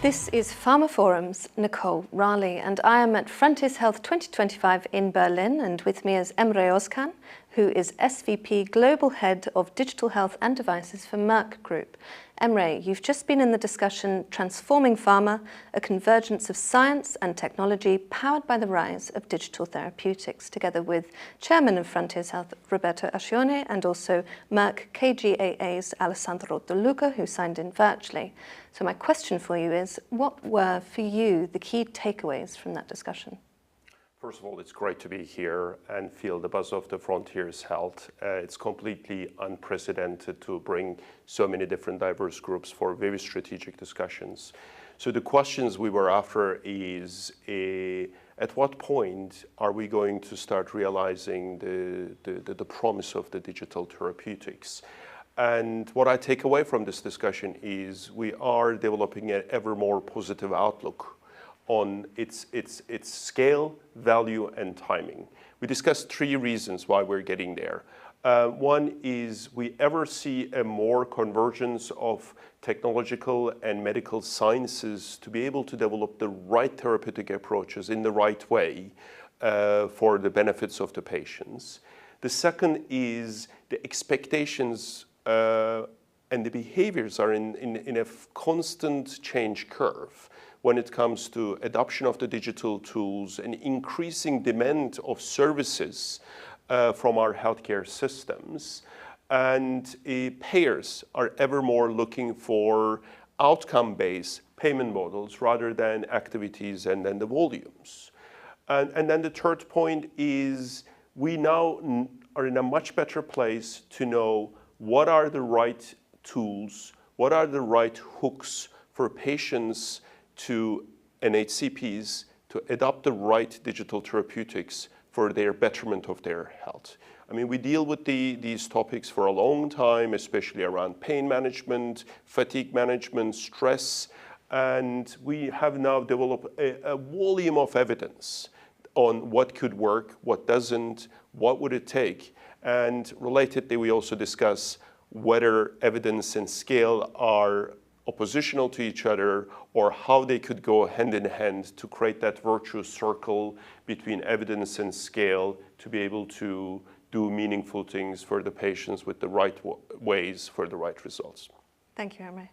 This is Pharma Forum's Nicole Raleigh, and I am at Frontiers Health 2025 in Berlin, and with me is Emre Özcan, who is SVP Global Head of Digital Health and Devices for Merck Group. Emre, you've just been in the discussion Transforming Pharma, a convergence of science and technology powered by the rise of digital therapeutics, together with Chairman of Frontiers Health, Roberto Ascione, and also Merck KGaA's Alessandro de Luca, who signed in virtually. So my question for you is, what were for you the key takeaways from that discussion? First of all, it's great to be here and feel the buzz of the Frontiers Health. It's completely unprecedented to bring so many different diverse groups for very strategic discussions. So the questions we were after is, at what point are we going to start realizing the promise of the digital therapeutics? And what I take away from this discussion is we are developing an ever more positive outlook on its scale, value, and timing. We discussed three reasons why we're getting there. One is we ever see a more convergence of technological and medical sciences to be able to develop the right therapeutic approaches in the right way for the benefits of the patients. The second is the expectations and the behaviors are in a constant change curve when it comes to adoption of the digital tools and increasing demand of services from our healthcare systems. And payers are ever more looking for outcome-based payment models rather than activities and then the volumes. And then the third point is we now are in a much better place to know what are the right tools, what are the right hooks for patients and HCPs to adopt the right digital therapeutics for their betterment of their health. I mean, we deal with these topics for a long time, especially around pain management, fatigue management, stress, and we have now developed a volume of evidence on what could work, what doesn't, what would it take. And relatedly, we also discuss whether evidence and scale are oppositional to each other or how they could go hand in hand to create that virtuous circle between evidence and scale to be able to do meaningful things for the patients with the right ways for the right results. Thank you, Emre.